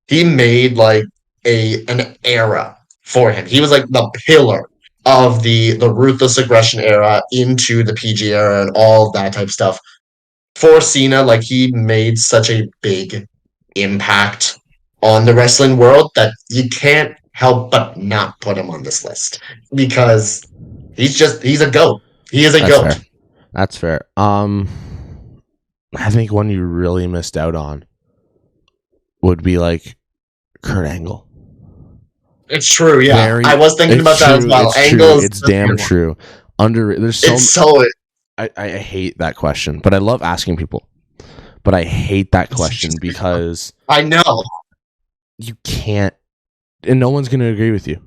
S2: he made like an era for him. He was like the pillar of the Ruthless Aggression era into the PG era and all of that type of stuff. For Cena, like he made such a big impact on the wrestling world that you can't help but not put him on this list because he's a GOAT. He is a GOAT.
S1: Fair. That's fair. I think one you really missed out on would be like Kurt Angle.
S2: It's true, yeah.
S1: Very,
S2: I was thinking about that as well.
S1: It's
S2: Angle
S1: true.
S2: is
S1: It's
S2: the
S1: damn
S2: weird one.
S1: true. There's so.
S2: It's so
S1: I hate that question, but I love asking people. But I hate that question because
S2: I know.
S1: you can't, and no one's going to agree with you.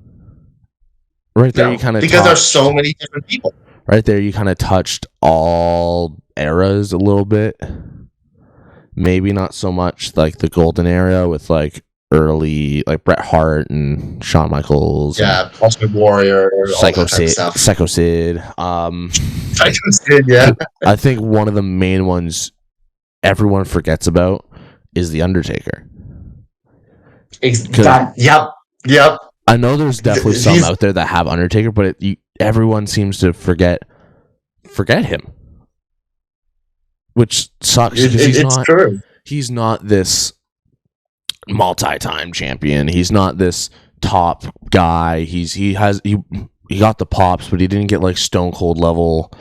S1: Right there,
S2: No,
S1: you kind of
S2: because there's so many different people.
S1: Right there, you kind of touched all eras a little bit. Maybe not so much like the golden era with like early, like Bret Hart and Shawn Michaels.
S2: Yeah, Ultimate Warrior,
S1: Psycho
S2: all that type of
S1: Sid.
S2: stuff.
S1: Psycho Sid.
S2: Psycho Sid, yeah.
S1: I think one of the main ones everyone forgets about is The Undertaker.
S2: Yep.
S1: I know there's definitely some out there that have Undertaker, but everyone seems to forget him, which sucks because he's not this multi-time champion. He's not this top guy. He got the pops, but he didn't get like Stone Cold level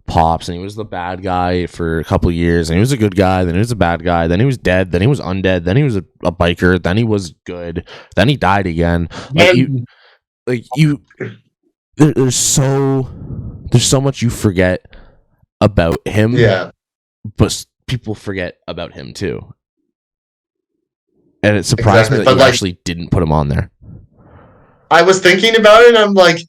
S1: pops, and he was the bad guy for a couple of years, and he was a good guy, then he was a bad guy, then he was dead, then he was undead, then he was a biker, then he was good, then he died again. There's so much you forget about him, but people forget about him too, and it surprised me that you actually didn't put him on there.
S2: I was thinking about it, and I'm like,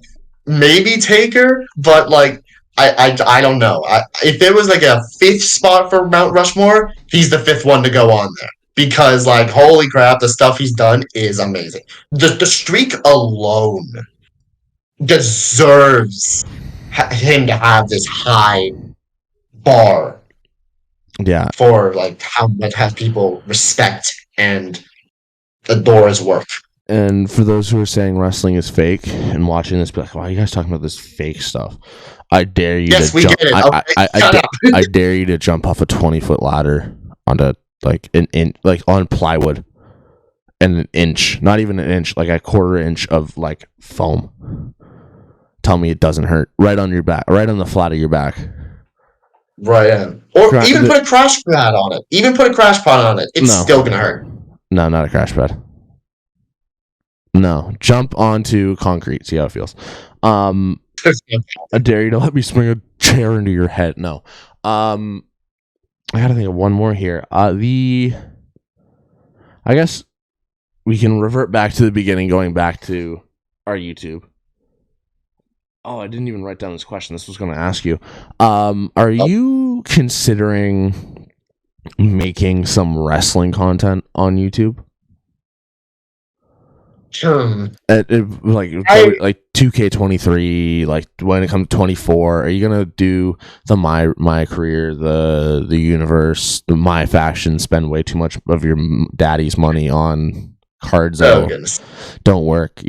S2: maybe Taker, but like I don't know. If there was like a fifth spot for Mount Rushmore, he's the fifth one to go on there. Because, like, holy crap, the stuff he's done is amazing. The streak alone deserves him to have this high bar.
S1: Yeah.
S2: For, like, how much have people respect and adore his work.
S1: And for those who are saying wrestling is fake and watching this, be like, why are you guys talking about this fake stuff? I dare you to jump. Get it. I dare you to jump off a 20-foot ladder onto like on plywood, and an inch, not even an inch, like a quarter inch of like foam. Tell me it doesn't hurt. Right on your back, right on the flat of your back.
S2: Right in. Or even put a crash pad on it. It's still gonna hurt.
S1: No, not a crash pad. No, jump onto concrete. See how it feels. I dare you to let me swing a chair into your head. No. I gotta think of one more here. I guess we can revert back to the beginning, going back to our YouTube. Oh, I didn't even write down this question. This was going to ask you. Are you considering making some wrestling content on YouTube? Like 2K23, like when it comes to 24, are you gonna do the my career, the universe, the my faction, spend way too much of your daddy's money on cards that don't work,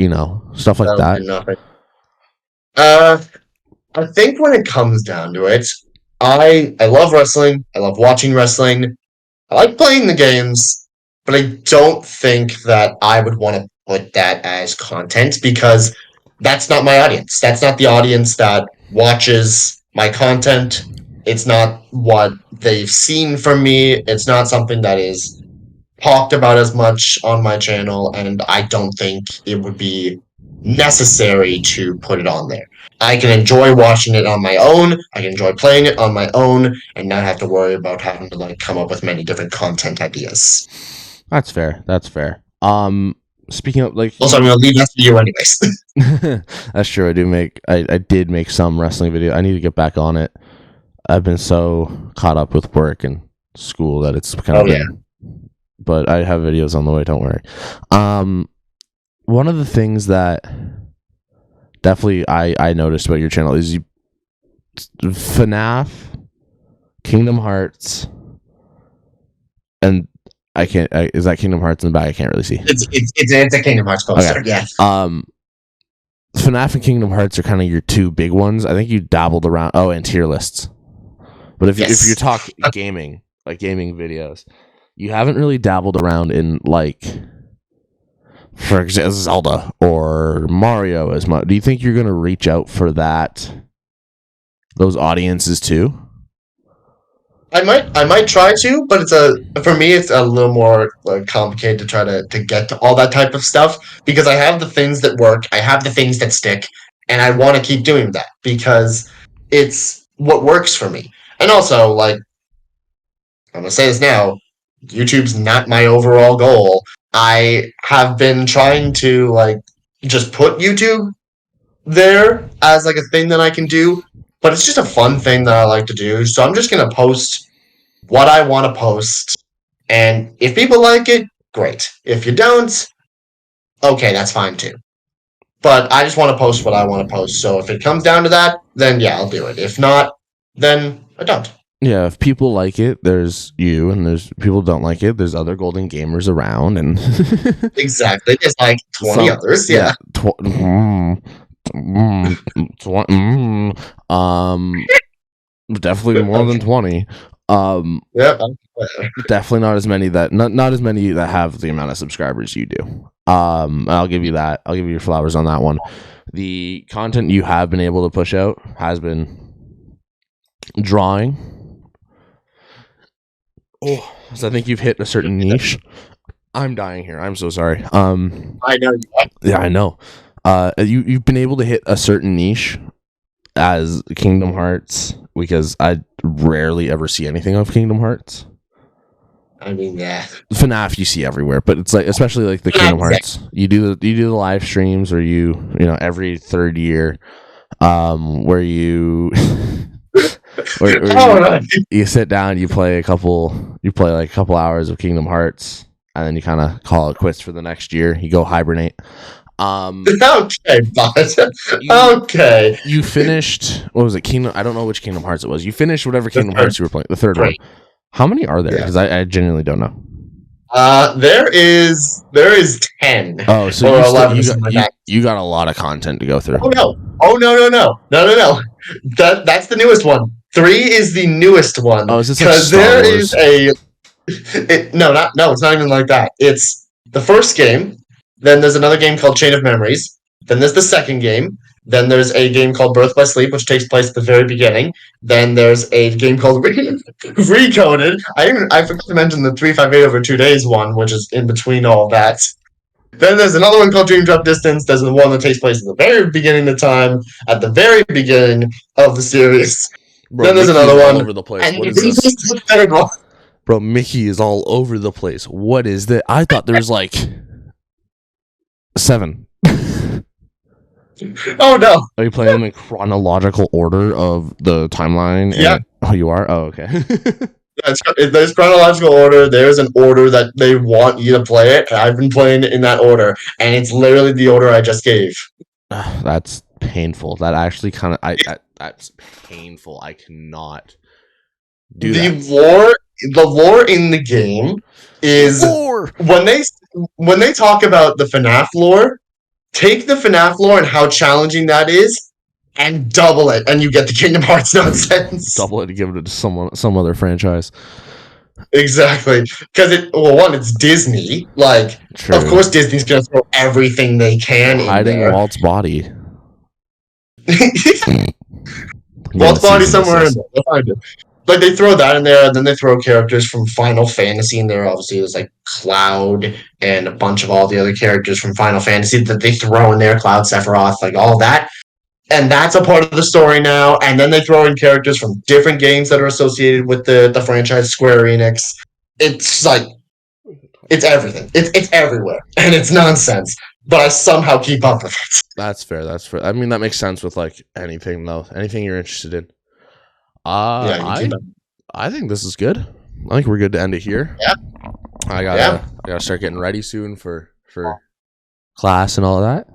S1: stuff like that?
S2: I think when it comes down to it, I love wrestling. I love watching wrestling. I like playing the games, but I don't think that I would want to put that as content because that's not my audience. That's not the audience that watches my content. It's not what they've seen from me. It's not something that is talked about as much on my channel, and I don't think it would be necessary to put it on there. I can enjoy watching it on my own. I can enjoy playing it on my own and not have to worry about having to like come up with many different content ideas.
S1: That's fair. Speaking of like,
S2: also I'm gonna leave that to you anyways.
S1: That's true. I did make some wrestling video. I need to get back on it. I've been so caught up with work and school that it's kind of been, but I have videos on the way, don't worry. One of the things that definitely I noticed about your channel is you FNAF, Kingdom Hearts, and is that Kingdom Hearts in the back? I can't really see.
S2: It's a Kingdom Hearts poster. Okay. Yeah.
S1: FNAF and Kingdom Hearts are kind of your two big ones. I think you dabbled around. Oh, and tier lists. But if you talk gaming, like gaming videos, you haven't really dabbled around in like, for example, Zelda or Mario as much. Do you think you're going to reach out for those audiences too?
S2: I might try to, but for me it's a little more complicated to try to get to all that type of stuff because I have the things that work, I have the things that stick, and I want to keep doing that because it's what works for me. And also, like I'm gonna say this now, YouTube's not my overall goal. I have been trying to like just put YouTube there as like a thing that I can do, but it's just a fun thing that I like to do. So I'm just gonna post what I want to post. And if people like it, great. If you don't, okay, that's fine too. But I just want to post what I want to post. So if it comes down to that, then yeah, I'll do it. If not, then I don't.
S1: Yeah, if people like it, there's you, and there's people who don't like it. There's other golden gamers around, and
S2: Exactly. There's like 20 others. Yeah.
S1: Definitely more than 20.
S2: Yep.
S1: Definitely not as many not as many that have the amount of subscribers you do. I'll give you that. I'll give you your flowers on that one. The content you have been able to push out has been drawing. Oh, so I think you've hit a certain niche. I'm dying here. I'm so sorry.
S2: I know you are.
S1: Yeah, I know. You've been able to hit a certain niche as Kingdom Hearts because I rarely ever see anything of Kingdom Hearts.
S2: I mean, yeah.
S1: FNAF you see everywhere, but it's like especially like the Kingdom Hearts. You do the live streams, or you know every third year, where you you sit down, you play like a couple hours of Kingdom Hearts, and then you kind of call it quits for the next year. You go hibernate.
S2: Okay, but okay.
S1: You finished, what was it? I don't know which Kingdom Hearts it was. You finished whatever Kingdom Hearts you were playing. The third one. How many are there? Because I genuinely don't know.
S2: There is 10.
S1: Oh, so
S2: or 11.
S1: You got a lot of content to go through.
S2: Oh no. That's the newest one. 3 is the newest one.
S1: Oh, is this like Star Wars?
S2: No, it's not even like that. It's the first game. Then there's another game called Chain of Memories. Then there's the second game. Then there's a game called Birth by Sleep, which takes place at the very beginning. Then there's a game called Recoded. I forgot to mention the 358 over 2 days one, which is in between all that. Then there's another one called Dream Drop Distance. There's the one that takes place at the very beginning of time, at the very beginning of the series.
S1: Bro,
S2: then there's
S1: Mickey's
S2: another one.
S1: All over the place. What is this? Bro, Mickey is all over the place. What is that? I thought there was like 7.
S2: Oh no!
S1: Are you playing them in chronological order of the timeline?
S2: Yeah.
S1: Oh, you are? Oh, okay.
S2: There's chronological order. There's an order that they want you to play it. I've been playing it in that order, and it's literally the order I just gave.
S1: That's painful. That actually kind of that's painful. I cannot do that.
S2: The lore in the game is when they talk about the FNAF lore. Take the FNAF lore and how challenging that is, and double it, and you get the Kingdom Hearts nonsense.
S1: Double it and give it to some other franchise.
S2: Exactly, because it's Disney. Like, True. Of course, Disney's gonna throw everything they can
S1: hiding
S2: in there.
S1: Walt's body.
S2: Walt's body somewhere in there. They'll find it. Like, they throw that in there, and then they throw characters from Final Fantasy in there. Obviously, there's like Cloud and a bunch of all the other characters from Final Fantasy that they throw in there. Cloud, Sephiroth, like all that. And that's a part of the story now. And then they throw in characters from different games that are associated with the franchise, Square Enix. It's like, it's everything. It's everywhere. And it's nonsense. But I somehow keep up with it.
S1: That's fair. I mean, that makes sense with like anything, though. Anything you're interested in. I think this is good. I think we're good to end it here.
S2: Yeah.
S1: I gotta start getting ready soon for class and all of that.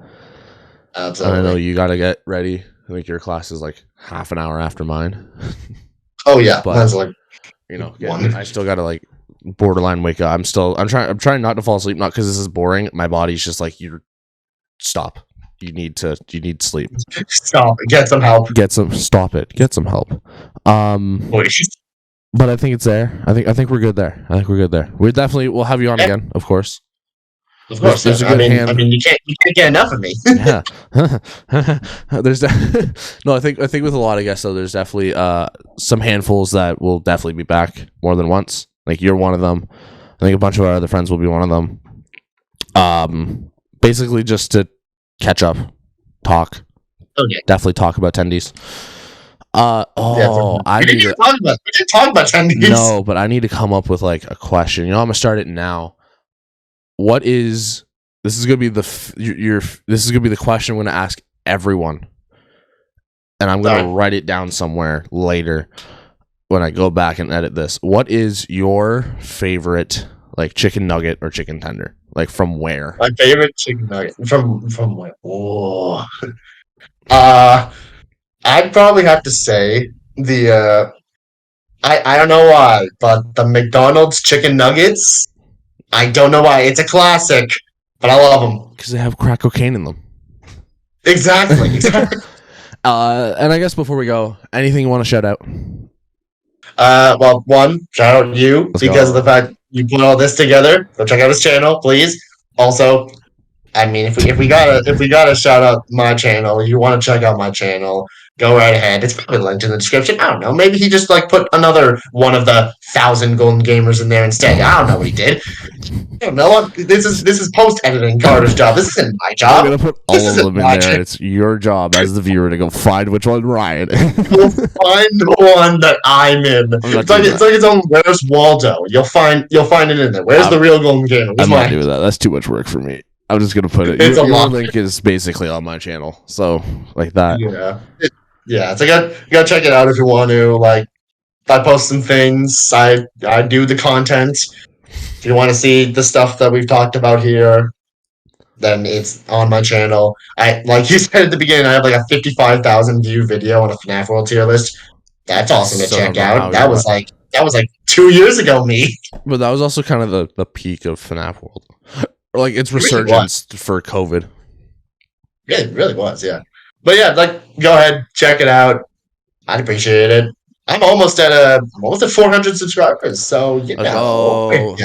S2: Absolutely.
S1: And I know you gotta get ready. I think your class is like half an hour after mine.
S2: Oh yeah,
S1: but
S2: mine's like
S1: I still gotta like borderline wake up. I'm trying not to fall asleep, not because this is boring. My body's just like, stop. You need sleep.
S2: Stop. Get some help.
S1: Stop it. Get some help. But I think it's there. I think we're good there. We'll have you on again, of course.
S2: Of course,
S1: there's a
S2: yeah.
S1: good
S2: I mean, you can't get enough of me.
S1: Yeah. There's no, I think with a lot of guests though, there's definitely some handfuls that will definitely be back more than once. Like you're one of them. I think a bunch of our other friends will be one of them. Basically just to catch up, talk.
S2: Okay.
S1: Definitely talk about tendies.
S2: Yeah,
S1: I need to
S2: we didn't talk about tendies.
S1: No, but I need to come up with like a question. You know, I'm gonna start it now. What is this is gonna be this is gonna be the question I'm gonna ask everyone, and I'm gonna write it down somewhere later when I go back and edit this. What is your favorite like chicken nugget or chicken tender? Like from where?
S2: My favorite chicken nugget from where? Oh, I'd probably have to say the I don't know why, but the McDonald's chicken nuggets. I don't know why. It's a classic, but I love them.
S1: Because they have crack cocaine in them.
S2: Exactly.
S1: And I guess before we go, anything you want to shout out?
S2: Well, one, shout out you because of the fact you put all this together. Go check out his channel, please. Also, I mean, if we gotta shout out my channel, you want to check out my channel, go right ahead. It's probably linked in the description. I don't know. Maybe he just like put another one of the 1,000 golden gamers in there instead. I don't know what he did. I don't know. This is post editing Carter's job. This isn't my job.
S1: I'm gonna put all of them in there. It's your job as the viewer to go find which one Ryan.
S2: You'll find the one that I'm in. It's like its own Where's Waldo. You'll find it in there. Where's the real golden gamer?
S1: I'm not doing that. That's too much work for me. I'm just gonna put it. Your link is basically on my channel, so like that.
S2: Yeah. So go check it out if you want to. Like, I post some things. I do the content. If you want to see the stuff that we've talked about here, then it's on my channel. I like you said at the beginning. I have like a 55,000 view video on a FNAF World tier list. That's awesome to check out. That was like 2 years ago, me.
S1: But that was also kind of the peak of FNAF World. Or like its resurgence for COVID.
S2: Yeah, it really was, yeah. But yeah, like go ahead, check it out. I'd appreciate it. I'm almost at 400 subscribers, so you know,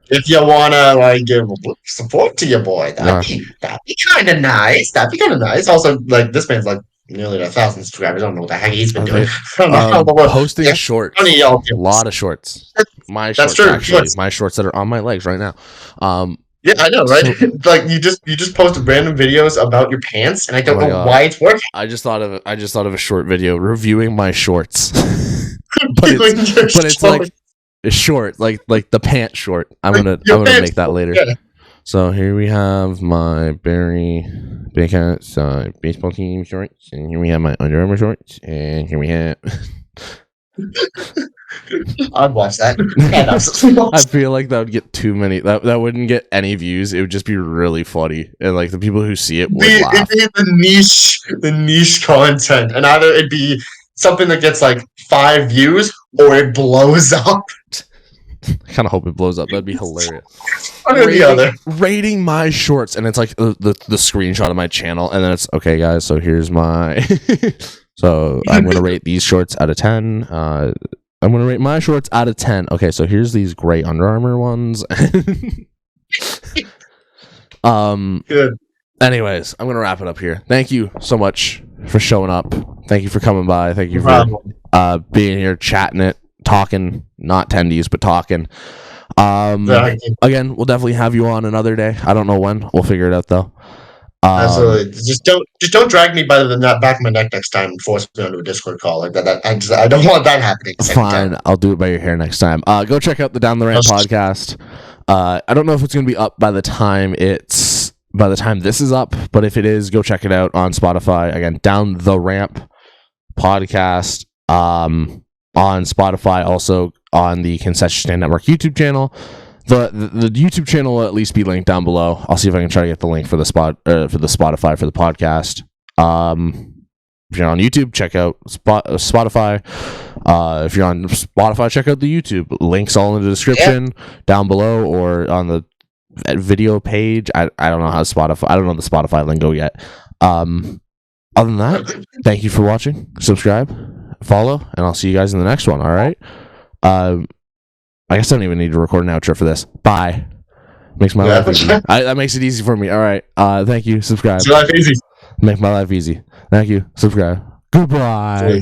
S2: if you wanna like give support to your boy, that'd be kind of nice. That'd be kind of nice. Also, like this man's like nearly 1,000 subscribers. I don't know what the heck he's been doing.
S1: Posting shorts, a lot of shorts. My shorts, actually, my shorts that are on my legs right now.
S2: Yeah, I know, right? So, like you just posted random videos about your pants, and I don't know why it's working.
S1: I just thought of a short video reviewing my shorts, but it's like a short, like the pant short. I'm gonna make that later. Yeah. So here we have my Barry Big Hats baseball team shorts, and here we have my Under Armour shorts, and here we have.
S2: I'd watch that.
S1: I feel like that would get too many. That wouldn't get any views. It would just be really funny, and like the people who see it would laugh.
S2: It'd be the niche content, and either it'd be something that gets like 5 views or it blows up.
S1: I kind of hope it blows up. That'd be hilarious. Rating my shorts, and it's like the screenshot of my channel, and then it's okay, guys. So here's my. So I'm gonna rate these shorts out of 10. I'm gonna rate my shorts out of 10. Okay, so here's these gray Under Armour ones.
S2: Good.
S1: Anyways, I'm gonna wrap it up here. Thank you so much for showing up. Thank you for coming by. Thank you for being here, chatting it, talking, not tendies, but talking. Again, we'll definitely have you on another day. I don't know when. We'll figure it out though.
S2: Absolutely. Just don't drag me by the back of my neck next time and force me onto a Discord call like that. I don't want that happening.
S1: Fine, I'll do it by your hair next time. Go check out the Down the Ramp podcast. I don't know if it's gonna be up by the time this is up, but if it is, go check it out on Spotify. Again, Down the Ramp podcast on Spotify, also on the Concession Stand Network YouTube channel. The YouTube channel will at least be linked down below. I'll see if I can try to get the link for the Spotify for the podcast. If you're on YouTube, check out Spotify. If you're on Spotify, check out the YouTube. Links all in the description down below or on the video page. I don't know how Spotify. I don't know the Spotify lingo yet. Other than that, thank you for watching. Subscribe, follow, and I'll see you guys in the next one. All right. I guess I don't even need to record an outro for this. Bye. Makes my
S2: Yeah,
S1: life easy. That makes it easy for me. All right. Thank you. Subscribe.
S2: it's life easy.
S1: Make my life easy. Thank you. Subscribe. Goodbye.